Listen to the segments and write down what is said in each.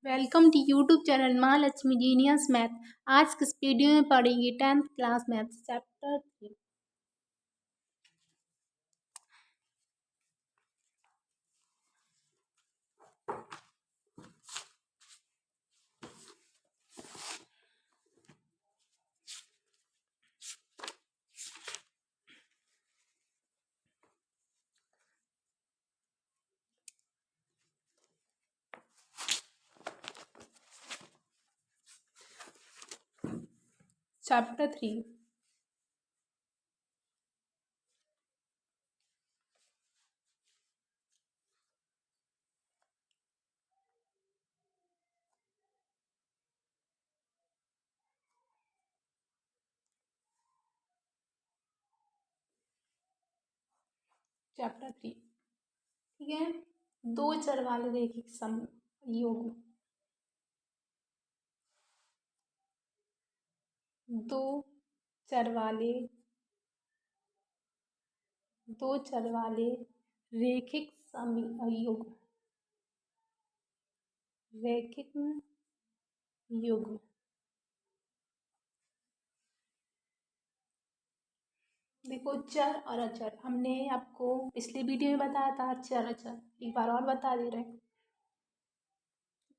Welcome to YouTube channel Mahalakshmi genius math. आज किस video में पढ़ेंगे 10th class math chapter 3। Chapter 3 chapter 3 ठीक है। दो चर वाले रैखिक योग, दो चर वाले रैखिक योग, रैखिक योग। देखो, चर और अचर हमने आपको पिछले वीडियो में बताया था। चर अचर एक बार और बता दे रहे हैं।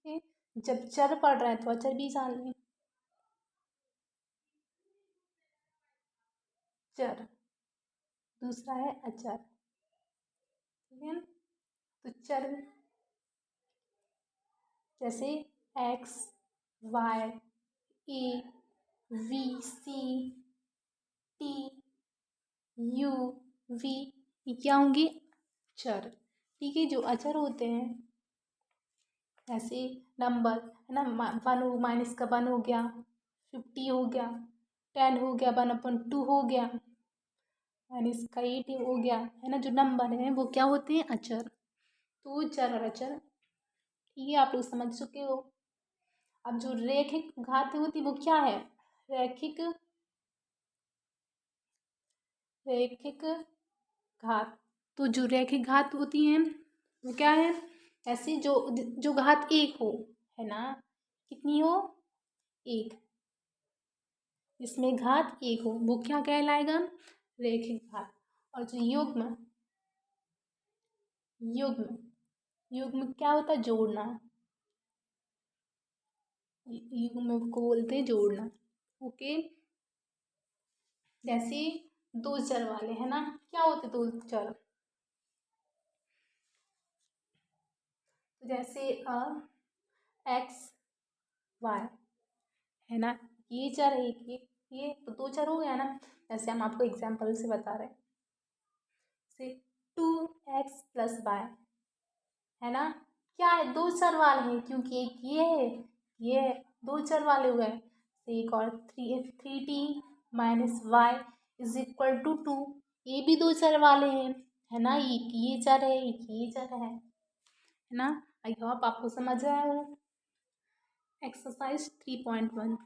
ठीक है, जब चर पढ़ रहे हैं तो अचर भी जान लें। चर दूसरा है अचर। ठीक है, तो चर जैसे x, y, a, v, c, t, u, v, ये क्या होंगे? चर। ठीक है, जो अचर होते हैं ऐसे नंबर है ना, 1 माइनस का 1 हो गया, 50 हो गया, 10 हो गया, 1/2 हो गया, माइनस का 8 हो गया, है ना। जो नंबर हैं वो क्या होते हैं? अचर। तो चर और अचर, ठीक है, आप लोग समझ चुके हो। अब जो रैखिक घात होती है वो क्या है? रैखिक घात। तो जो रैखिक घात होती हैं वो क्या है? ऐसी जो जो घात एक हो, है ना। कितनी हो? एक। जिसमें घात एक हो वो क्या कहलाएगा? रैखिक घात। और जो युग्म, युग्म क्या होता है? जोड़ना। युग्म को बोलते हैं जोड़ना। ओके, जैसे दो चर वाले, है ना। क्या होते दो चर? तो जैसे एक्स, वाई, है ना। ये चर है, ये तो दो चर हो गया ना। जैसे हम आपको एग्जाम्पल से बता रहे हैं, से 2x+y, है ना। क्या है? दो चर वाले हैं, क्योंकि एक ये है, ये है, दो चर वाले हो गए। एक और 3t-y=2, ये भी दो चर वाले हैं, है ना। एक ये चर है, एक ये चर है ना। आई होप आपको समझ आया हो। एक्सरसाइज 3.1,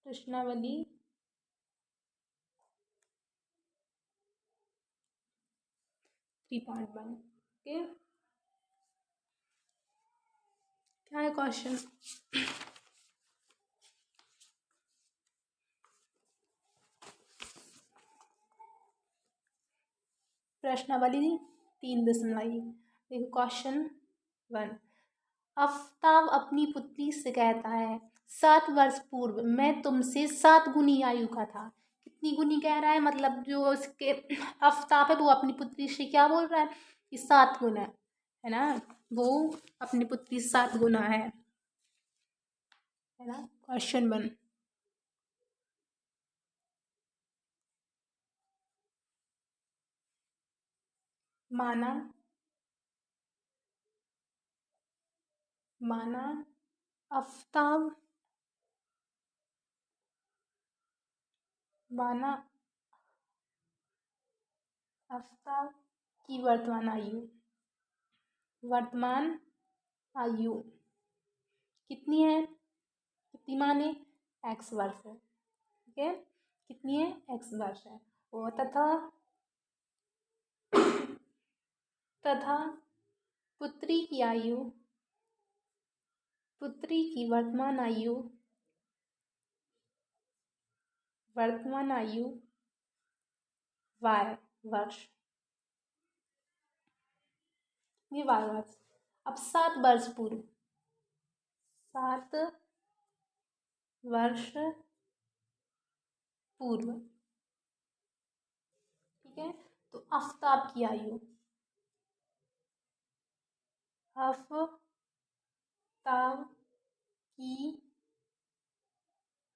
प्रश्नावली 3.1। ओके, क्या है क्वेश्चन? प्रश्नावली 3.1। देखो क्वेश्चन 1। आफ्ताब अपनी पुत्री से कहता है, 7 वर्ष पूर्व मैं तुमसे 7 गुनी आयु का था। कितनी गुनी कह रहा है? मतलब जो उसके आफ्ताब है वो अपनी पुत्री से क्या बोल रहा है कि 7 गुना, है ना। वो अपनी पुत्री से 7 गुना है ना। क्वेश्चन 1। माना आफ्ताब माना आफ्ताब की वर्तमान आयु कितनी है? कितनी माने? x वर्ष है। ठीक है, कितनी है? x वर्ष है। वो तथा तथा पुत्री की आयु, पुत्री की वर्तमान आयु y वर्ष, ये y वर्ष। अब 7 वर्ष पूर्व, 7 वर्ष पूर्व, ठीक है। तो आफ्ताब की आयु, आफ्ताब की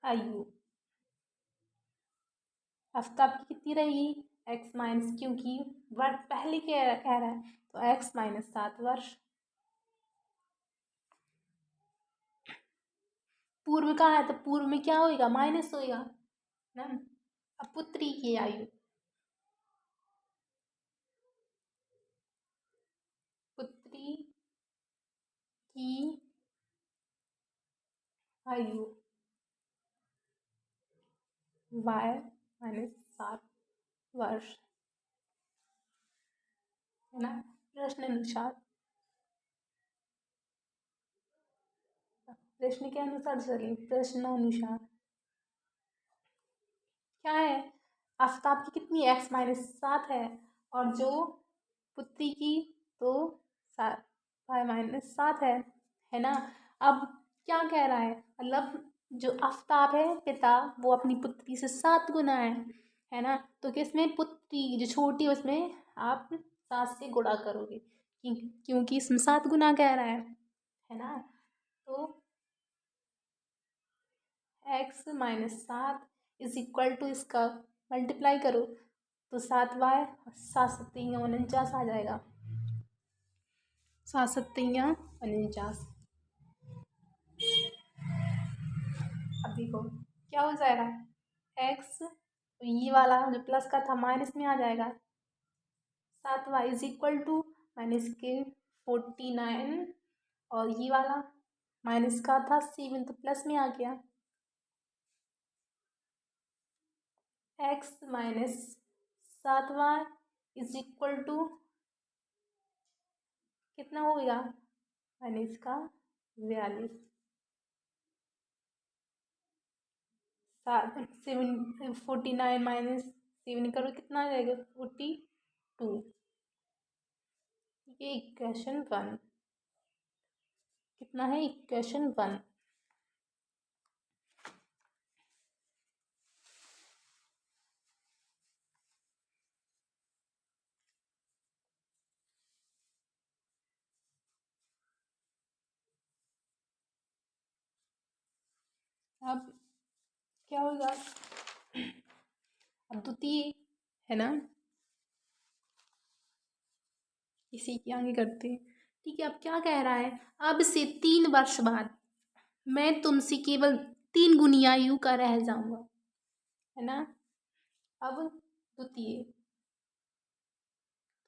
आयु, आफ्ताब की कितनी रहेगी, x माइनस, क्योंकि वर्ष पहले कह रहा है तो x माइनस 7 वर्ष। पूर्व का है तो पूर्व में क्या होगा, माइनस होगा ना। अब पुत्री की आयु, पुत्री की आयु y माइनस 7 वर्ष, है ना। प्रश्न अनुसार, प्रश्न के अनुसार चलिए, प्रश्न अनुसार क्या है, आफ्ताब की कितनी x माइनस 7 है, और जो पुत्री की तो y माइनस 7 है ना। अब क्या कह रहा है, मतलब जो आफ्ताब है पिता, वो अपनी पुत्री से 7 गुना है ना। तो किसमें पुत्री जो छोटी है उसमें आप 7 से गुणा करोगे, क्योंकि इसमें 7 गुना कह रहा है ना। तो x minus 7 is equal to इसका मल्टीप्लाई करो तो 7y, 7 7 आ जाएगा, 7 7 49। अब देखो क्या हो जाएगा, x ये वाला जो प्लस का था माइनस में आ जाएगा, 7y is equal to minus के 49, और ये वाला माइनस का था 7 तो प्लस में आ गया, x minus 7y is equal to कितना होगा, माइनस का 42, 49 माइनस 7 करो कितना आ जाएगा, 42। ये इक्वेशन 1 कितना है, इक्वेशन 1। अब क्या होगा, अब द्वितीय है ना, इसी की आगे करते हैं, ठीक है। अब क्या कह रहा है, अब से 3 वर्ष बाद मैं तुमसे केवल 3 गुनी आयु का रह जाऊंगा, है ना। अब द्वितीय,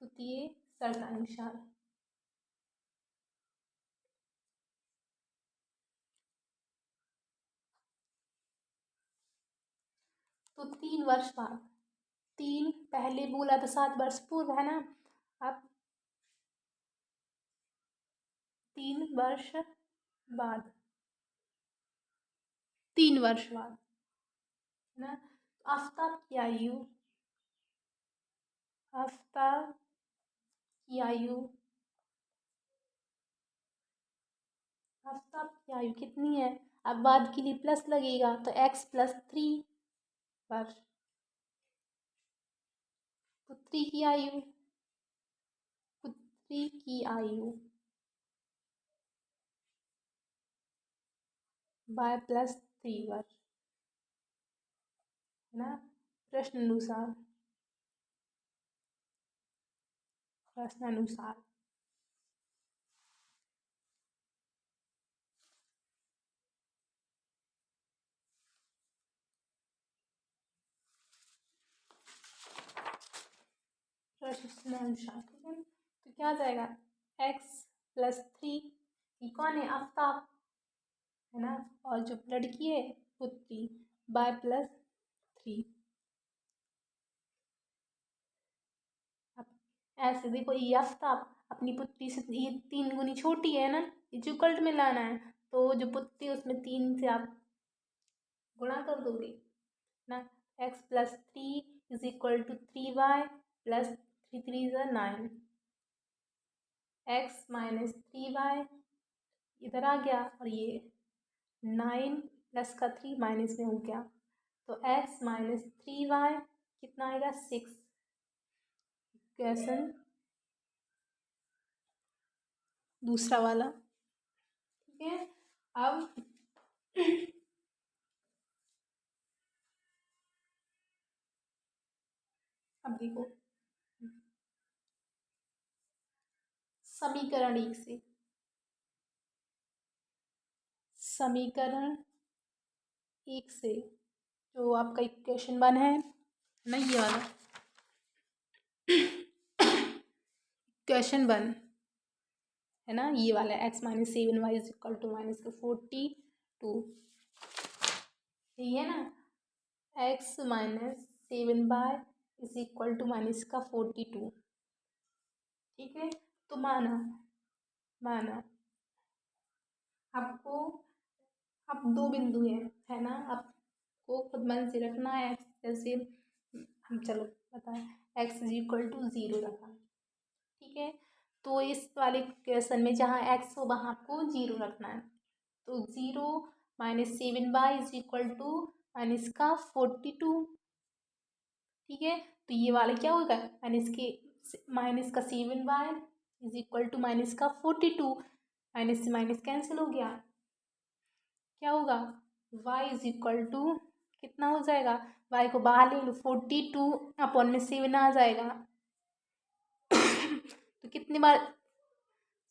द्वितीय शर्तानुसार, तो 3 वर्ष बाद, 3 पहले बोला तो 7 वर्ष पूर्व, है ना। अब 3 वर्ष बाद, 3 वर्ष बाद, है ना। आफ्ताब की आयु, आफ्ताब की आयु, आफ्ताब की आयु कितनी है, अब बाद के लिए प्लस लगेगा तो x प्लस 3 वर्ष, पुत्री की आयु, पुत्री की आयु y प्लस 3 वर्ष, है ना। प्रश्न अनुसार, प्रश्न अनुसार प्रश्न अनुसार, ठीक है। तो क्या आ जाएगा, x प्लस 3, ये कौन है, आफ्ताब, है ना। और जो लड़की है पुत्री, y प्लस 3। अब ऐसे देखो ये आफ्ताब अपनी पुत्री से ये 3 गुनी छोटी है ना, ये कल्ट में लाना है, तो जो पुत्री है उसमें 3 से आप गुणा कर दोगे ना। x+3 = 3y plus 3 3 9। x - 3y इधर आ गया और ये 9 प्लस का 3 माइनस में हो गया, तो x - 3y कितना आएगा 6। क्वेश्चन दूसरा वाला, ठीक है। अब देखो समीकरण 1 से, समीकरण 1 से जो आपका इक्वेशन 1 है ना, ये वाला क्वेश्चन 1 है ना, ये वाला x - 7y = -42, यही है ना। x - 7y = -42, ठीक है। तो माना आपको अब 2 बिंदु है ना, आपको खुद मन से रखना है। जैसे हम चलो बताएं x = 0 रखा, ठीक है। तो इस वाले क्वेश्चन में जहाँ x हो वहाँ आपको 0 रखना है, तो 0 - 7y = -42, ठीक है। तो ये वाला क्या होगा, -7y -42, माइनस से माइनस कैंसिल हो गया, क्या होगा y कितना हो जाएगा, y को बाहर ले लो 42/7 आ जाएगा तो कितनी बार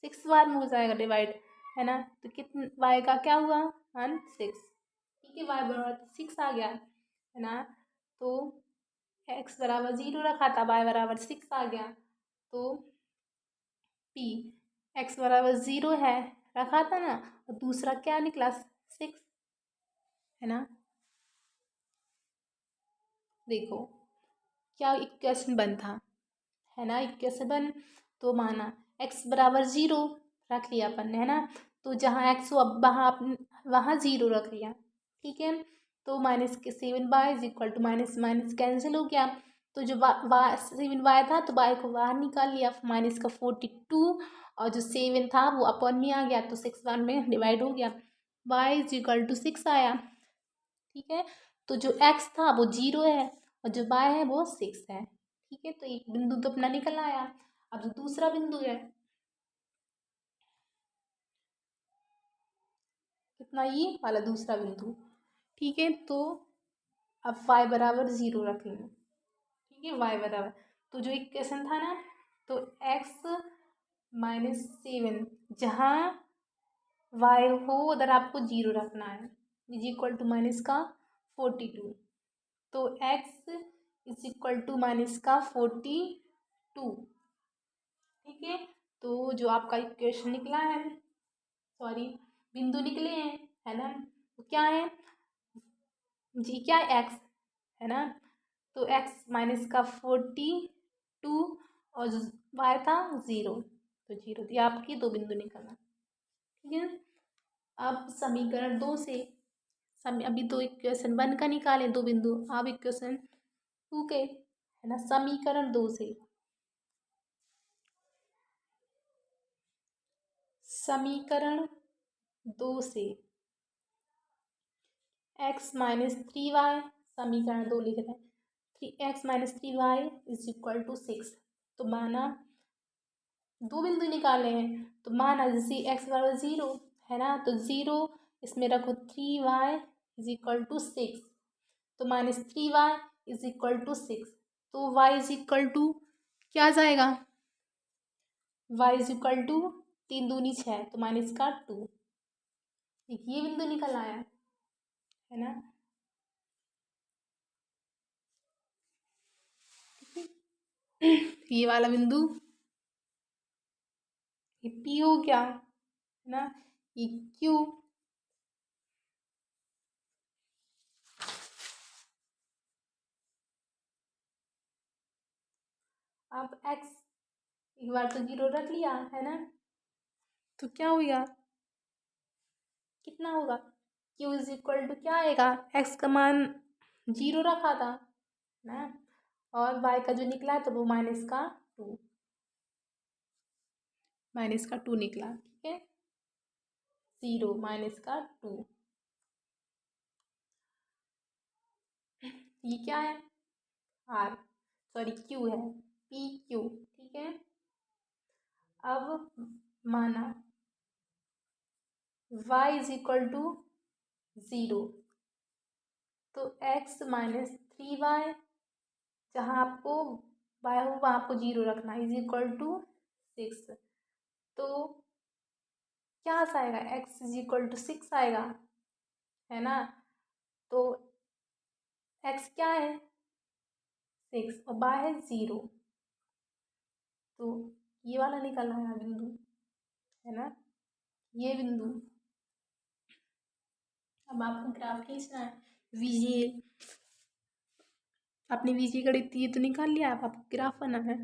6 बार में हो जाएगा डिवाइड, है ना। तो कितने y का क्या हुआ 1 6, ठीक है। y बराबर 6 आ गया, है ना। तो x बराबर 0 रखा था, y बराबर 6 आ गया, तो p x बराबर 0 है रखा था ना, और दूसरा क्या निकला 6, है ना। देखो क्या इक्वेशन 1 था, है ना, इक्वेशन 1। तो माना x बराबर 0 रख लिया अपन ने, है ना। तो जहाँ x हो अब वहाँ 0 रख लिया, ठीक है। तो -7y = माइनस माइनस कैंसिल हो गया, तो जो 7y था तो y को बाहर निकाल लिया, -42, और जो 7 था वो अपॉन में आ गया, तो 6 बार में डिवाइड हो गया, y = 6 आया, ठीक है। तो जो x था वो 0 है और जो y है वो 6 है, ठीक है। तो एक बिंदु तो अपना निकल आया। अब जो दूसरा बिंदु है कितना, ये वाला दूसरा बिंदु, ठीक है। तो अब y बराबर 0 रख लेंगे, ठीक है। y बराबर, तो जो इक्वेशन था ना, तो x - 7 जहाँ y हो उधर आपको 0 रखना है, = माइनस का 42, तो x = -42, ठीक है। तो जो आपका इक्वेशन निकला है, सॉरी बिंदु निकले हैं, है ना, तो क्या है जी, क्या है x, है ना। तो x -42 और जो y था 0, तो 0 ये आपकी 2 बिंदु निकलना, ठीक है। अब समीकरण 2 से अभी तो इक्वेशन 1 का निकाले 2 बिंदु, अब इक्वेशन 2 के, है ना। समीकरण 2 से, समीकरण 2 से x - 3y, समीकरण 2 लिख रहे हैं, x - 3y = 6। तो माना 2 बिंदु निकाले हैं, तो माना जैसे x बराबर 0 है ना, तो 0 इसमें रखो 3y = 6, तो -3y = 6, तो y = क्या आ जाएगा, y = 3 दूनी 6, तो माइनस का 2, एक ये बिंदु निकल आया, है ना। ये वाला बिंदु ये P हो गया, है ना, ये Q, अब x एक बार तो जीरो रख लिया है ना, तो क्या होगा, कितना होगा, क्यू इज इक्वल टू क्या आएगा, एक्स का मान जीरो रखा था ना, और वाई का जो निकला तो वो माइनस का टू निकला, ठीक है, जीरो माइनस का टू। ये क्या है, आर, सॉरी क्यू है, पी क्यू, ठीक है। अब माना y is equal to zero, तो x माइनस थ्री वाई, जहाँ आपको y हो वहाँ आपको जीरो रखना, इज इक्वल टू सिक्स। तो क्या आएगा, x is equal to six आएगा, है ना। तो x क्या है, सिक्स, और y है ज़ीरो, तो ये वाला निकलना है बिंदु, है ना, ये बिंदु। अब आपको ग्राफ खींचना है, वीजीए, आपने वीजीए गणित ये तो निकाल लिया, अब आपको ग्राफ बनाना है।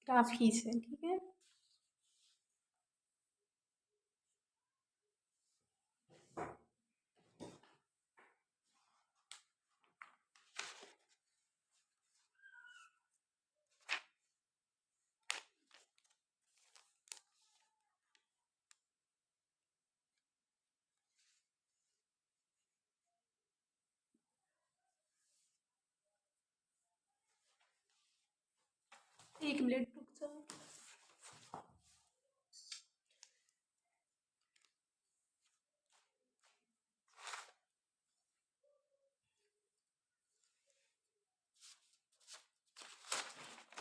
ग्राफ खींचना है, ठीक है। एक मिनट रुक जाओ।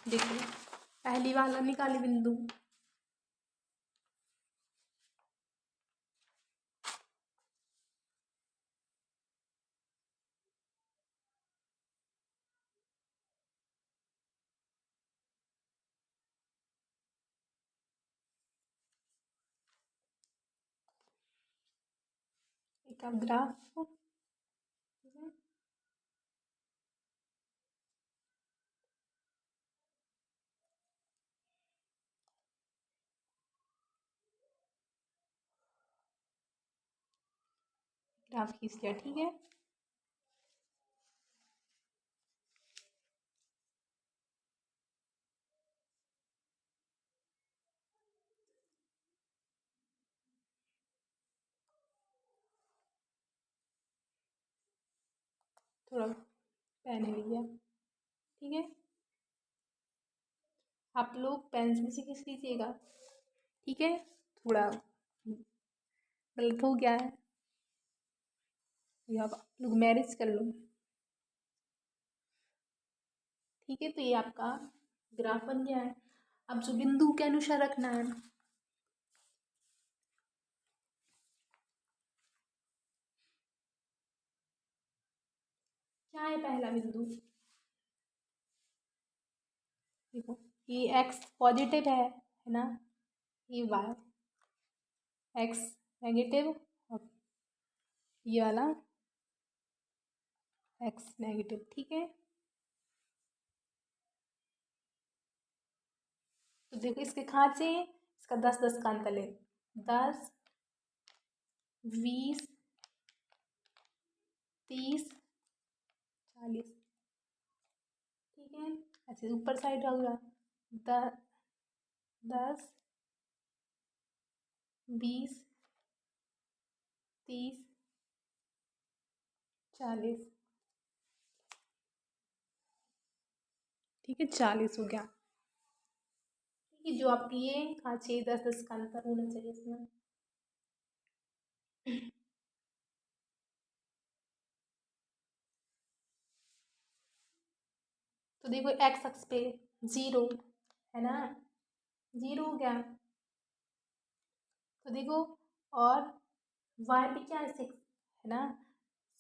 देखो पहली वाला निकाले बिंदु, एक आप ग्राफ, ग्राफ खींच लिया, ठीक है। थोड़ा पेन ले लिया, ठीक है। आप लोग पेंसिल से खींच लीजिएगा, ठीक है। थोड़ा गलत हो गया है, ये आप लोग मैनेज कर लो, ठीक है। तो ये आपका ग्राफ बन गया है। अब जो बिंदु के अनुसार रखना है, क्या है पहला बिंदु, देखो ये एक्स पॉजिटिव है ना, ये वाई एक्स नेगेटिव, और ये वाला एक्स नेगेटिव, ठीक है। तो देखो इसके खांचे, इसका 10-10 का अंतर ले, 10, 20, 30, 40, ठीक है। अच्छा ऊपर साइड होगा 10, 20, 30, 40, ठीक है, 40 हो गया, ठीक है। जो आपकी ये खांचे 10-10 का अंतर होना चाहिए इसमें। तो देखो एक्स अक्ष पे जीरो है ना, जीरो हो गया, तो देखो, और वाई पे क्या है, सिक्स, है ना,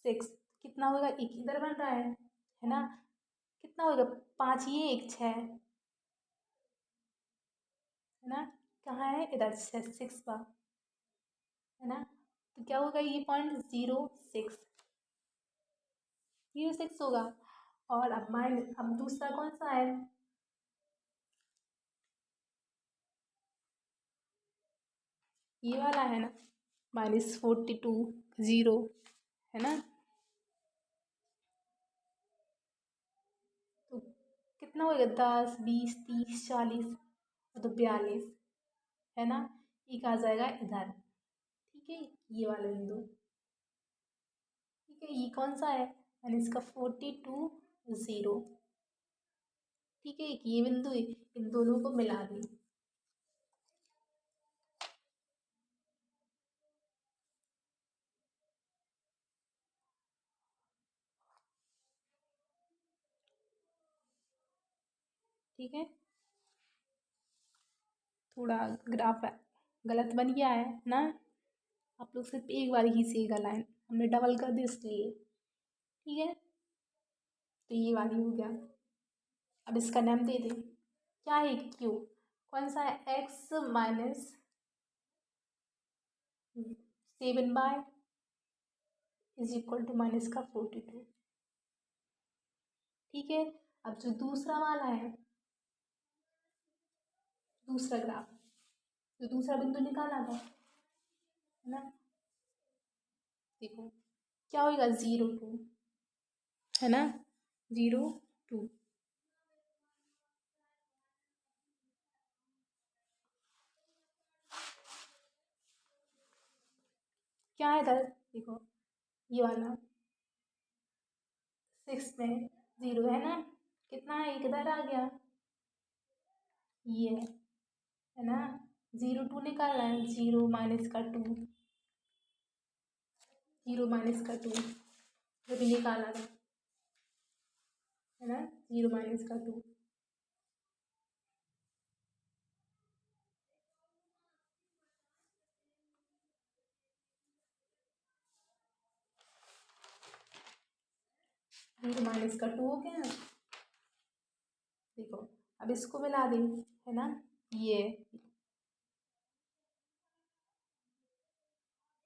सिक्स, कितना होगा, एक इधर बन रहा है ना, कितना होगा, पाँच ये एक छः, है ना, कहाँ है, इधर सिक्स का, है ना, तो क्या होगा, ये 0.06, 0.06 होगा। और अब दूसरा कौन सा है? ये वाला है ना, -42 0, है ना। तो कितना होगा? 10 20 30 40 तो 42, है ना। एक आ जाएगा इधर, ठीक है, ये वाला बिंदु। ठीक है, ये कौन सा है? यानी इसका 42 0। ठीक है, एक ये बिंदु है, इन दोनों को मिला दें। ठीक है, थोड़ा ग्राफ गलत बन गया है ना। आप लोग सिर्फ एक बार ही सीएगा लाइन, हमने डबल कर दी इसलिए। ठीक है, तो ये वाली हो गया। अब इसका नाम दे दें, क्या है? क्यू। कौन सा है? X minus 7 is equal to minus का 42। ठीक है, अब जो दूसरा वाला है, दूसरा ग्राफ, जो दूसरा बिंदु निकाला था, है ना, देखो क्या होगा? 0 2, है ना, 0 2। क्या है इधर? देखो ये वाला 6 में 0 है ना, कितना है? एक इधर आ गया, ये है ना। 0 2 निकालना है, 0 माइनस का 2, 0 माइनस का 2 जो भी निकाला था, है ना, 0 माइनस का 2। जीरो माइनस का 2 हो गया। देखो अब इसको मिला दें, है ना, ये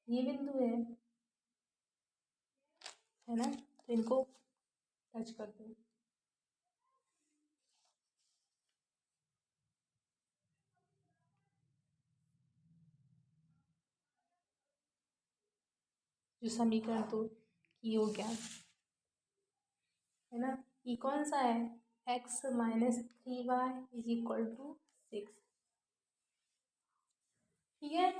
बिंदु है ना, तो इनको टच कर दो। जो समीकरण तो ये हो गया, है ना। ये कौन सा है? x minus 3y is equal to 6। ठीक है,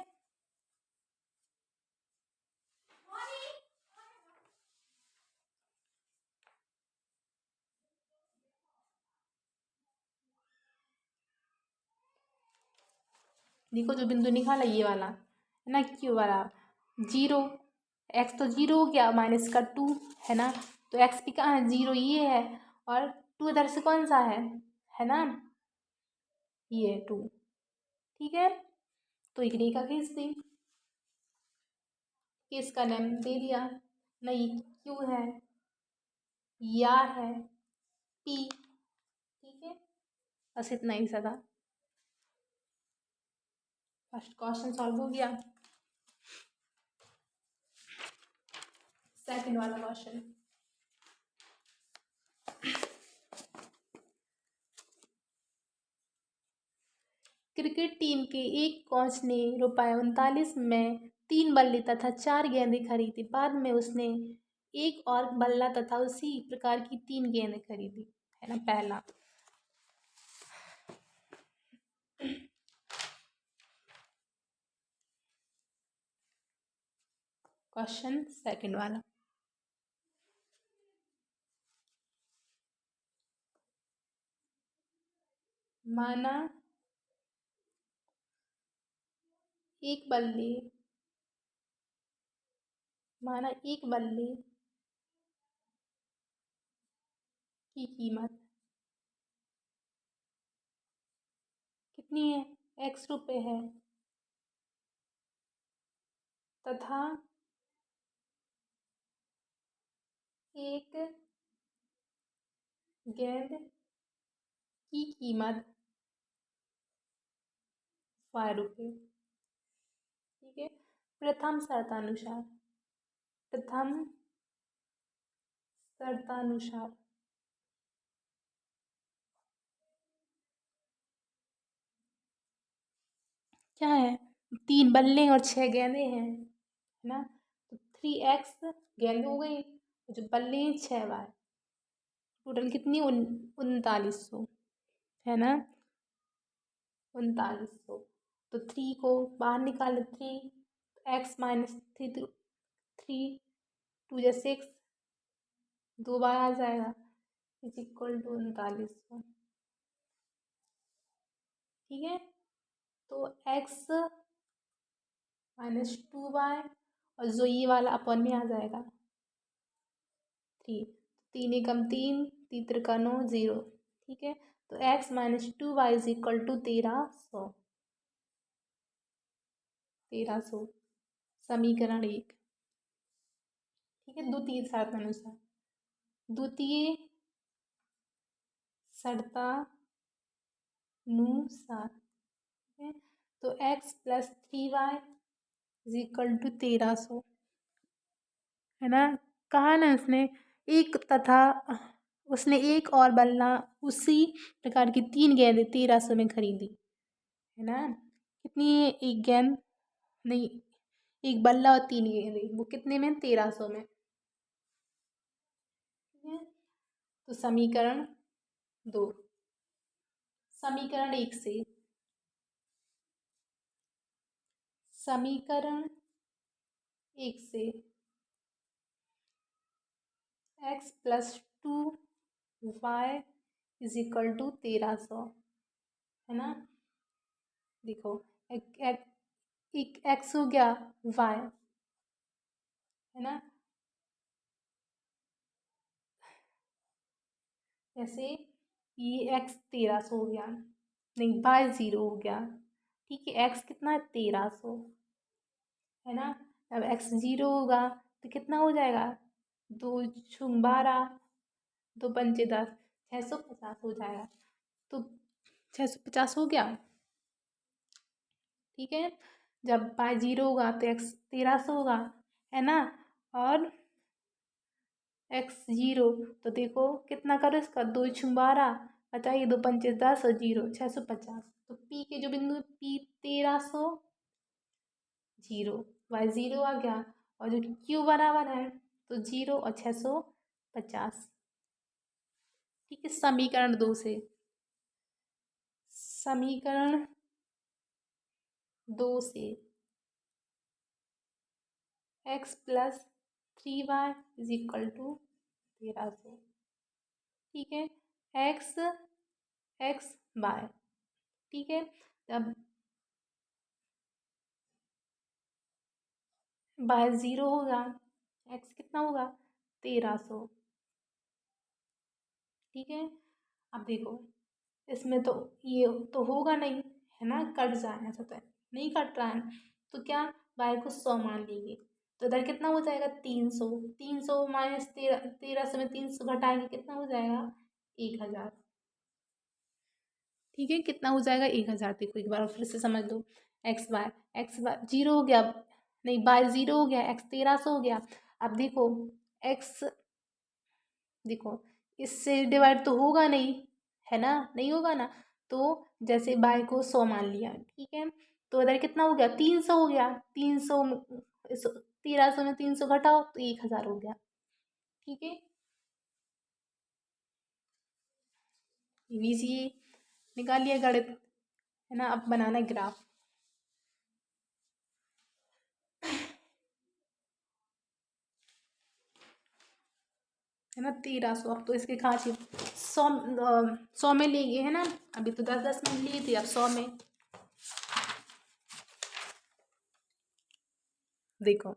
देखो जो बिंदु निकाला ये वाला, है ना, क्यू वाला, 0। एक्स तो 0 हो गया, माइनस का 2, है ना, तो एक्स भी कहाँ है? 0 ये है, और 2 इधर से कौन सा है ना, ये 2। ठीक है, तो एक रेखा खींच दी, इसका नाम दे दिया, नहीं क्यू है, या है पी। ठीक है, बस इतना ही सा था। फर्स्ट क्वेश्चन सॉल्व हो गया। सेकंड वाला क्वेश्चन, क्रिकेट टीम के एक कोच ने ₹39 में 3 बल्ले तथा 4 गेंदें खरीदी। बाद में उसने एक और बल्ला तथा उसी प्रकार की 3 गेंदें खरीदी, है ना, पहला। क्वेश्चन सेकंड वाला, माना एक बल्ले माना एक बल्ले की कीमत कितनी है? x रुपये है, तथा एक गेंद की कीमत ₹5। ठीक है, प्रथम शर्तानुसार शर्तानुसार। क्या है, 3 बल्ले और 6 गेंदे हैं, है ना। तो 3x गेंद हो गई, जो बल्ले हैं 6y, टोटल कितनी 3900, है ना, 3900। तो 3 को बाहर निकाले, 3x माइनस 3 2 जा 6, 2 बार आ जाएगा, इज इक्वल टू 3900। ठीक है, तो x माइनस 2y, और जो ये वाला अपन में आ जाएगा 3, 3 एकम 3, 3 त्रिका 9, 0। ठीक है, तो x minus 2y is equal to 1300, 1300 समीकरण 1। ठीक है, द्वितीय शर्तानुसार, द्वितीय शर्तानुसार। ठीक है, तो x plus 3y is equal to 1300, है ना। कहा ना उसने एक तथा उसने एक और बल्ला उसी प्रकार की 3 गेंदें 1300 में खरीदी, है ना। कितनी है, एक गेंद नहीं, एक बल्ला और 3 गेंदें, वो कितने में, 1300 में। ठीक है, तो समीकरण 2, समीकरण 1 से, समीकरण 1 से x plus 2y is equal to 1300, है ना। देखो, एक x हो गया, y, है ना। जैसे ये x 1300 हो गया, नहीं y 0 हो गया। ठीक है, x कितना है, 1300, है ना। अब x 0 होगा तो कितना हो जाएगा, 2 छुंग 12, 2 पंचे 10, 650 हो जाएगा। तो 650 हो गया। ठीक है, जब y 0 होगा तो x 1300 होगा, है ना। और x 0, तो देखो कितना करो इसका, 2 छुंग 12, बचाइए 2 पंचे 10 और 0, 650। तो p के जो बिंदु, p 1300, 0, y 0 आ गया, और जो q बराबर है तो 0 और 650। ठीक है, समीकरण 2 से, समीकरण 2 से x plus 3y is equal to 1300। ठीक है, x y। ठीक है, अब y 0 होगा, x कितना होगा, 1300। ठीक है, अब देखो इसमें तो ये तो होगा नहीं, है ना, कट जाए, ऐसा तो नहीं कट रहा है, तो क्या, y को 100 मान लेंगे, तो इधर कितना हो जाएगा, 300, 300 माइनस 1300 में 300 घटाएंगे, कितना हो जाएगा, 1000। ठीक है, कितना हो जाएगा, 1000। देखो एक बार फिर से समझ लो, एक्स वाई 0 हो गया, नहीं y 0 हो गया, x 1300 हो गया। अब देखो x, देखो इससे डिवाइड तो होगा नहीं, है ना, नहीं होगा ना। तो जैसे y को 100 मान लिया, ठीक है, तो इधर कितना हो गया, 300 हो गया, 300 1300 में 300 घटाओ तो 1000 हो गया। ठीक है, लीजिए निकालिए गणित, है ना। अब बनाना ग्राफ, है ना, 1300। अब तो इसके खाँची 100 में लेंगे, है ना। अभी तो 10-10 में लिए थे, अब 100 में। देखो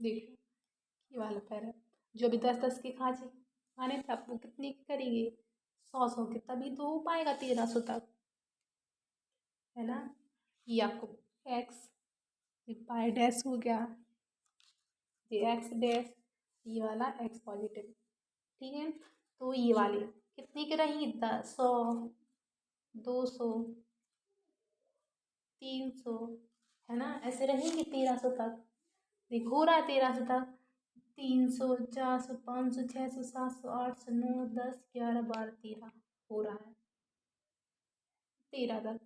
देखो ये वाला पैरा, जो भी 10-10 के खाने थे आप वो कितने के करेंगे, 100-100 के, तभी तो हो पाएगा 1300 तक, है ना। ये आपको एक्स, ये पाई डैश हो गया, ये एक्स डैश, ये वाला एक्स पॉजिटिव, ठीक है। तो ये वाले कितने के रहेंगे, 100, 200, 300, है ना, ऐसे रहेंगे 1300 तक। देखो हो रहा है 1300 तक, 300, 400, 500, 600, 700, 800, 9, 10, 11, 12, 13 हो रहा है 13 तक।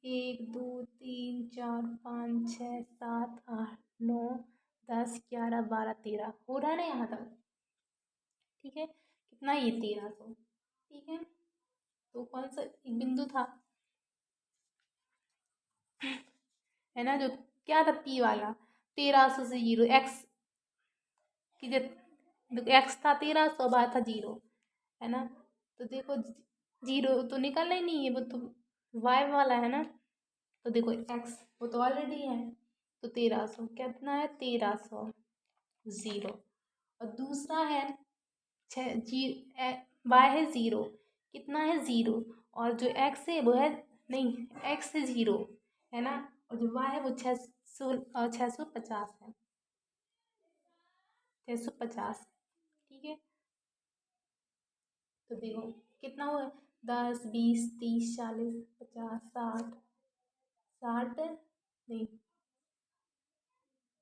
1 2 3 4 5 6 7 8 9 10 11 12 13 हो रहा है ना यहाँ तक, ठीक है। कितना, ये 1300, ठीक है। तो कौन सा एक बिंदु था, है ना, जो क्या था पी वाला, 1300 से जीरो एक्स की देखो एक्स था 1300, बार था जीरो, है ना। तो देखो जीरो तो निकलना ही नहीं है, वो तो वाई वाला है ना। तो देखो एक्स वो तो ऑलरेडी है, तो 1300 कितना है, 1300 ज़ीरो, और दूसरा है छः जी, वाई है ज़ीरो, कितना है ज़ीरो, और जो एक्स है वो है, नहीं एक्स है ज़ीरो, है ना, और जो वाई है वो 650 है, 650, ठीक है। तो देखो कितना हुआ, 10 20 30 40 50 60, 60 नहीं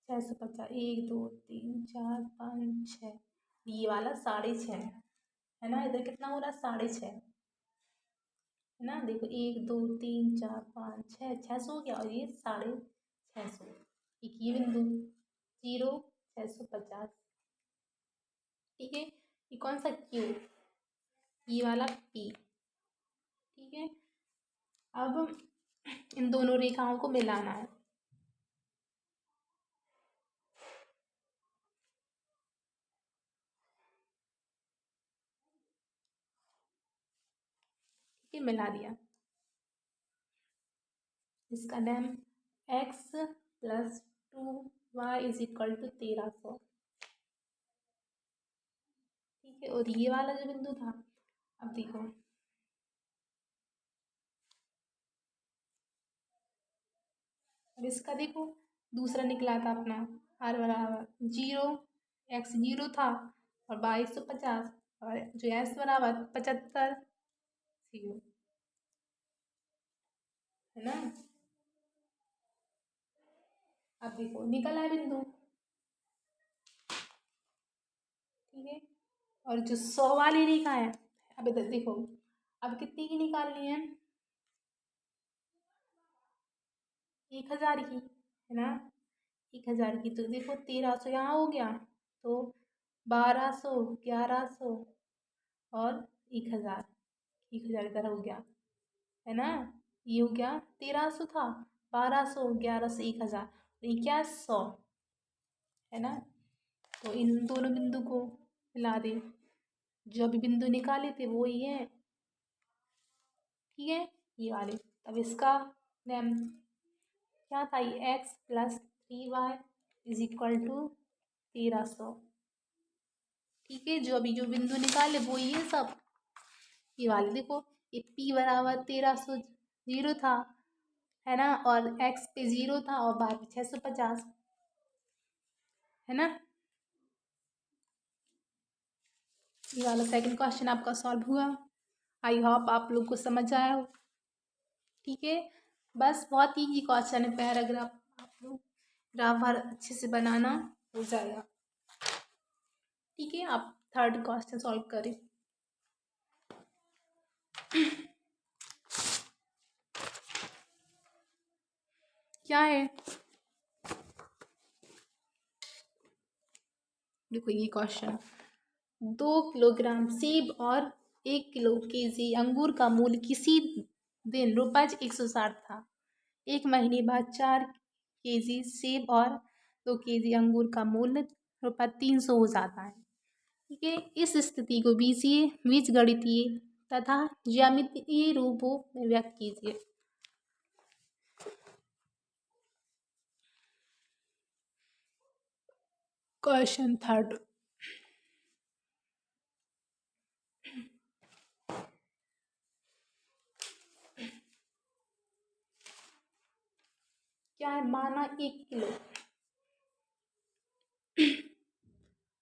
650, 1 2 3 4 5 6, ये वाला 6.5 है ना, इधर कितना हो रहा है, 6.5, है ना। देखो 1 2 3 4 5 6, 600 हो गया, और ये 650, एक ये बिंदु, जीरो, 650, ठीक है। ये कौन सा क्यू, ये वाला पी, ठीक है। अब इन दोनों रेखाओं को मिलाना है, ये मिला दिया, इसका नाम x plus 2y is equal to 1300, ठीक है। और ये वाला जो बिंदु था, अब देखो अब इसका देखो दूसरा निकला था अपना, r बराबर जीरो, x जीरो था, और 2250, और जो s बराबर 75 जीरो, है ना। अब देखो निकला है बिंदु, ठीक है। और जो 100 वाली रेखा है, अब इधर देखो, अब कितनी की निकालनी है, 1000 की, है ना, 1000 की। तो देखो 1300 यहाँ हो गया, तो 1200, 1100 और 1000, 1000 इधर हो गया, है ना। ये हो गया 1300 था, 1200, 1100, 1000, ये क्या है, 100, है ना। तो इन दोनों बिंदु को मिला दे, जो अभी बिंदु निकाले थे वो ही है, ठीक है, ये वाले। अब इसका नेम क्या था, ये x plus 3y is equal to 1300, ठीक है। जो अभी जो बिंदु निकाले वो ये सब, ये वाले देखो, ये p बराबर 1300 जीरो था, है ना, और x पे जीरो था, और y पे 650, है ना। ये वाला सेकंड क्वेश्चन आपका सॉल्व हुआ, आई होप आप लोग को समझ आया हो, ठीक है। बस बहुत ईजी क्वेश्चन है, पैराग्राफ आप लोग ग्राफ अच्छे से बनाना हो जाएगा, ठीक है। आप थर्ड क्वेश्चन सॉल्व करें। क्या है, देखो ये क्वेश्चन, 2 किलोग्राम सेब और 1 किलो केजी अंगूर का मूल्य किसी दिन रुपये 160 था। एक महीने बाद 4 केजी सेब और 2 केजी अंगूर का मूल्य रुपये 300 हो जाता है, ठीक है। इस स्थिति को बीजगणितीय तथा ज्यामितीय रूपों में व्यक्त कीजिए। Question third. क्या है? माना 1 किलो,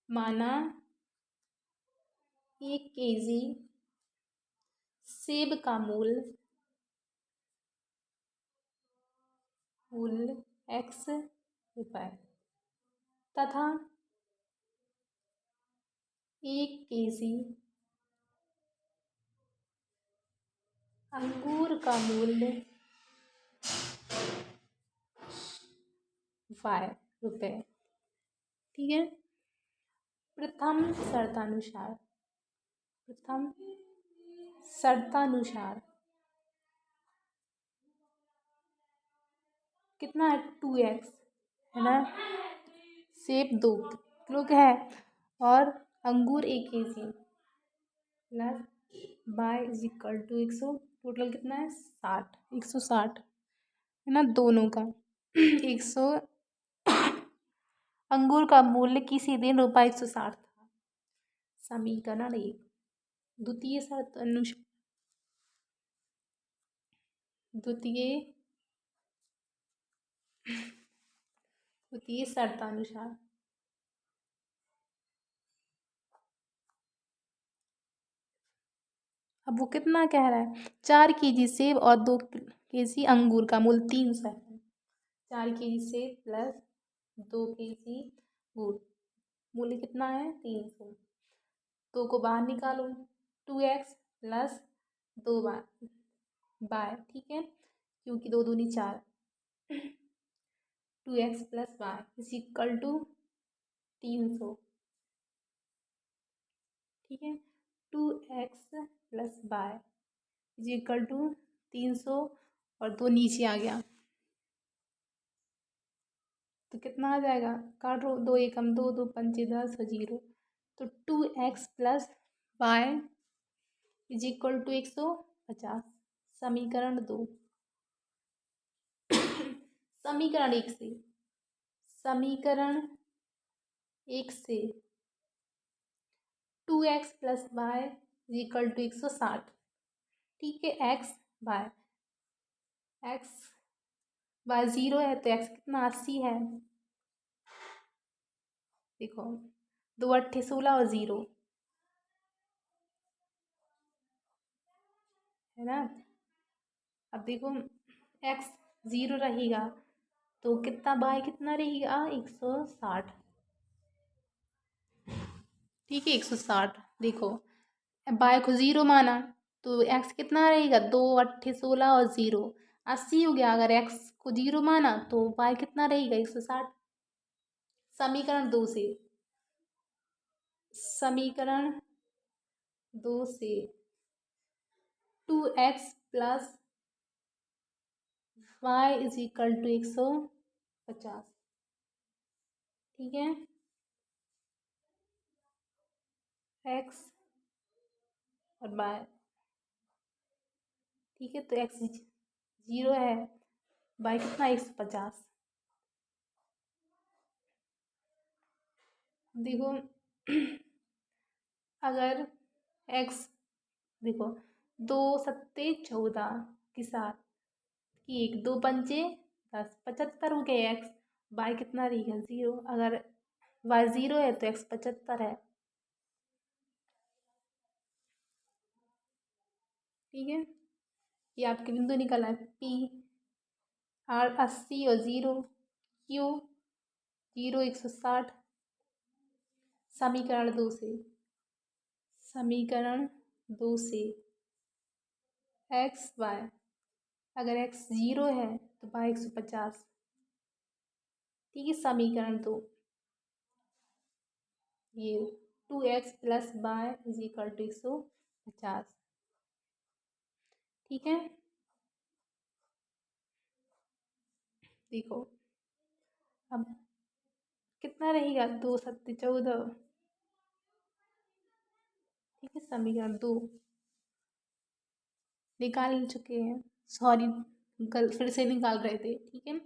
माना 1 kg सेब का मूल्य X तथा 1 kg अंगूर का मूल्य ₹5। ठीक है। प्रथम शर्तानुसार कितना है? 2x है ना। सेब 2 किलो का है और अंगूर 1 kg plus y is equal to 100। Total कितना है? 160 है ना दोनों का। 100 अंगूर का मूल्य किसी दिन ₹160 था। समीकरण 1। द्वितीय शर्त अनुसार द्वितीय शर्तानुसार अब वो कितना कह रहा है? 4 kg सेब और 2 kg अंगूर का मूल्य 300 है। 4 kg सेब प्लस 2 kg अंगूर मूल्य कितना है? 300। 2 को बाहर निकालो, 2x प्लस 2 बाय, ठीक है, क्योंकि 2 दूनी 4। 2x plus y is equal to 300। ठीक है। 2x plus y is equal to 300 और 2 नीचे आ गया तो कितना आ जाएगा? काटो, 2 एकम 2, 2 पंचे 10 और 0। तो 2x plus y is equal to 150। समीकरण 2। समीकरण 1 से 2x plus y is equal to 160। ठीक है। x बाय 0 है तो x कितना? 80 है। देखो 2 8 16 और 0 है ना। अब देखो x 0 रहेगा तो कितना बाय कितना रहेगा? 160। ठीक है 160। देखो बाय को 0 माना तो x कितना रहेगा? 2 8 16 और 0 80 हो गया। अगर x को 0 माना तो y कितना रहेगा? 160। समीकरण 2 से 2x plus y is equal to 150। ठीक है। x और y, ठीक है, तो x 0 है, y कितना? 150। देखो अगर x, देखो 2 सत्ते 14 के साथ कि 1 2 पंचे 10 75 हो गए x। y कितना रहेगा? 0। अगर y 0 है तो x 75 है। ठीक है। ये आपके बिंदु निकला है P R 80 और 0 Q 0 160। समीकरण 2 से x y, अगर x 0 है तो y 150। ठीक है। समीकरण 2 ये 2x plus y is equal to 150। ठीक है। देखो अब कितना रहेगा? 2 सत्ते 14। ठीक है। समीकरण 2 निकाल चुके हैं। सॉरी, फिर से निकाल रहे थे। ठीक है।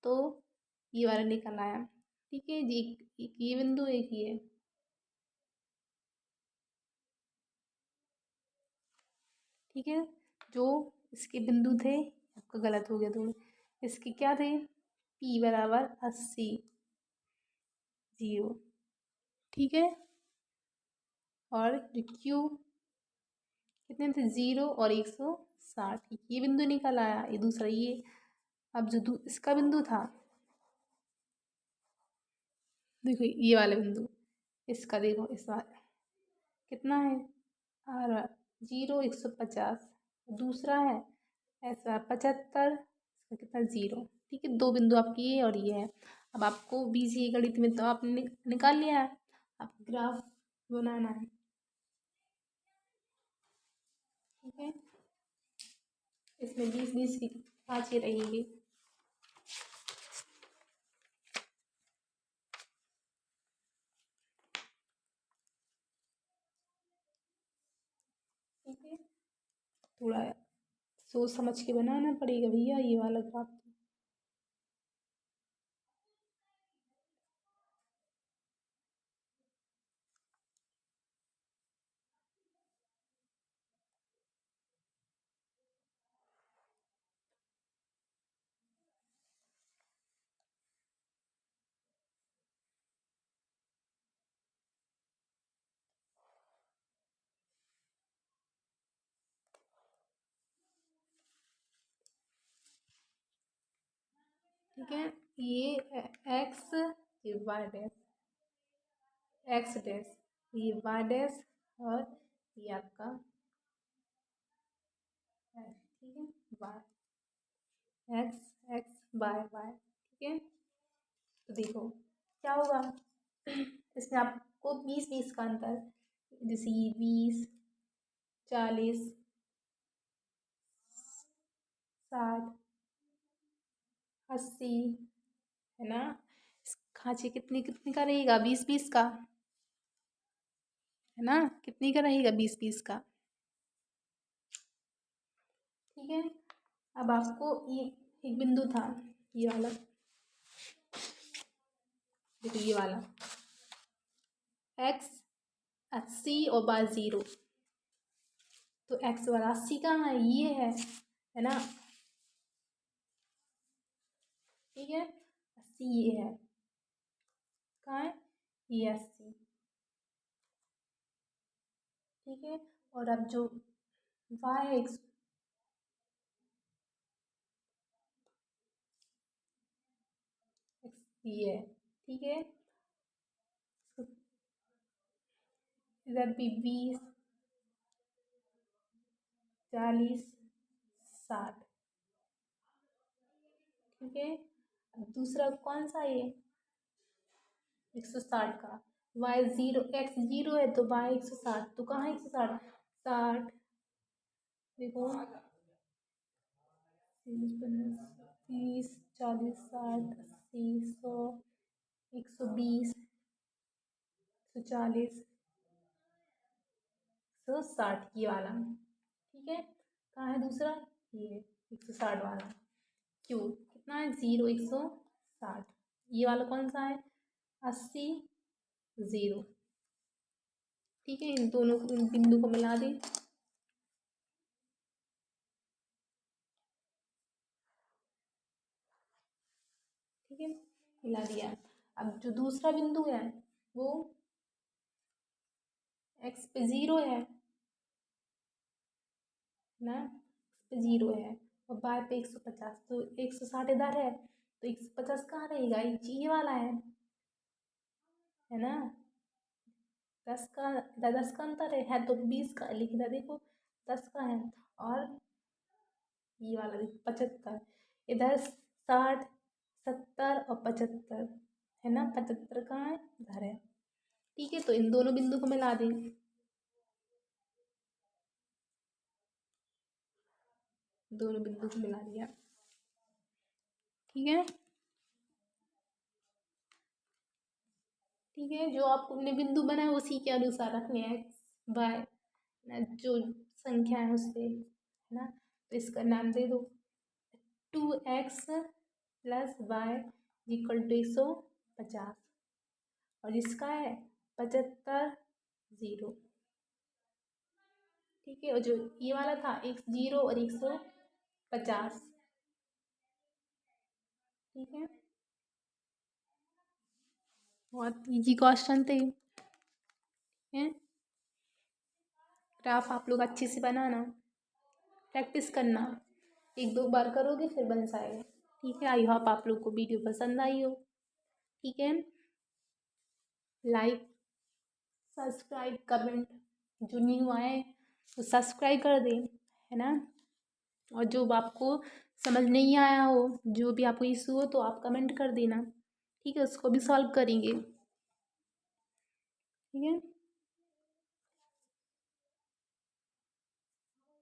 तो ये वाला निकल आया। ठीक है जी, एक ये बिंदु, एक ये। ठीक है, जो इसके बिंदु थे आपका गलत हो गया थोड़े। इसके क्या थे, P बराबर 80, 0। ठीक है, और Q कितने थे, 0 और 160। ये बिंदु निकल आया, ये दूसरा ये। अब जो इसका बिंदु था, देखो ये वाला बिंदु, इसका देखो, इस वाला कितना है, और 0 150। दूसरा है ऐसा 75, इसका कितना 0। ठीक है, दो बिंदु आपकी ये और ये है। अब आपको बीजीय गणित में तो आपने निकाल लिया है, अब ग्राफ बनाना है। ठीक है, इसमें 20-20 की पाँचें रहेंगी। ठीक है, थोड़ा सोच समझ के बनाना पड़ेगा भैया ये वाला ग्राफ। ठीक है, ये एक्स, ये वाई डैश, एक्स डैश, ये वाई डैश, और ये आपका है। ठीक है, y, x x y y. ठीक है, तो देखो क्या होगा, इसमें आपको 20-20 का अंतर, जैसे ये 20, 40, 60, 80, है ना। इस खांचे कितनी कितनी का रहेगा, 20-20 का, है ना। कितनी का रहेगा, 20-20 का। ठीक है, अब आपको ये एक बिंदु था, ये वाला, देखो ये वाला, एक्स 80 और y 0। तो एक्स वाला 80 कहाँ है, ये है ना। ठीक है, 80 ये है, कहाँ है, ये 80। ठीक है, और अब जो y एक्स, ये है। ठीक है, इधर भी 20, 40, 60। ठीक है, अब दूसरा कौन सा ये, 160 का, y 0, x 0 है तो y 160, तो कहाँ 160, 60। देखो 30, 40, 60, 80, 100, 120, 140, 160, ये वाला। ठीक है, कहाँ है दूसरा, ये 160 वाला। क्यों, कितना है, 0, 160। ये वाला कौन सा है, 80, 0। ठीक है, इन दोनों बिंदु को मिला दें। ठीक है, मिला दिया। अब जो दूसरा बिंदु है वो एक्स पे 0 है ना, एक्स पे 0 है, और बाय पे 150, तो 160 इधर है, तो 150 कहाँ रहेगा, ये वाला है ना। 10 का, इधर 10 का अंतर है तो 20 का, लेकिन इधर देखो 10 का है, और ये वाला देखो 75, इधर 60, 70 और 75, है ना। 75 कहाँ है, इधर है। ठीक है, तो इन दोनों बिंदु को मिला दें। दोनों बिंदु को मिला दिया। ठीक है, ठीक है, जो आपने बिंदु बनाया उसी के अनुसार रखने हैं, एक्स वाई जो संख्या है उससे, है ना। तो इसका नाम दे दो 2x + y = 160। 50 और इसका है 75 0। ठीक है, और जो ये वाला था 0 और 150। ठीक है, बहुत इजी क्वेश्चन थे। हैं, ग्राफ आप लोग अच्छे से बनाना, प्रैक्टिस करना, 1-2 बार करोगे फिर बन जाएगा। ठीक है, आई होप आप लोग को वीडियो पसंद आई हो। ठीक है, लाइक सब्सक्राइब कमेंट, जो न्यू आए तो सब्सक्राइब कर दें, है ना। और जो आपको समझ नहीं आया हो, जो भी आपको इशू हो तो आप कमेंट कर देना। ठीक है, उसको भी सॉल्व करेंगे। ठीक है।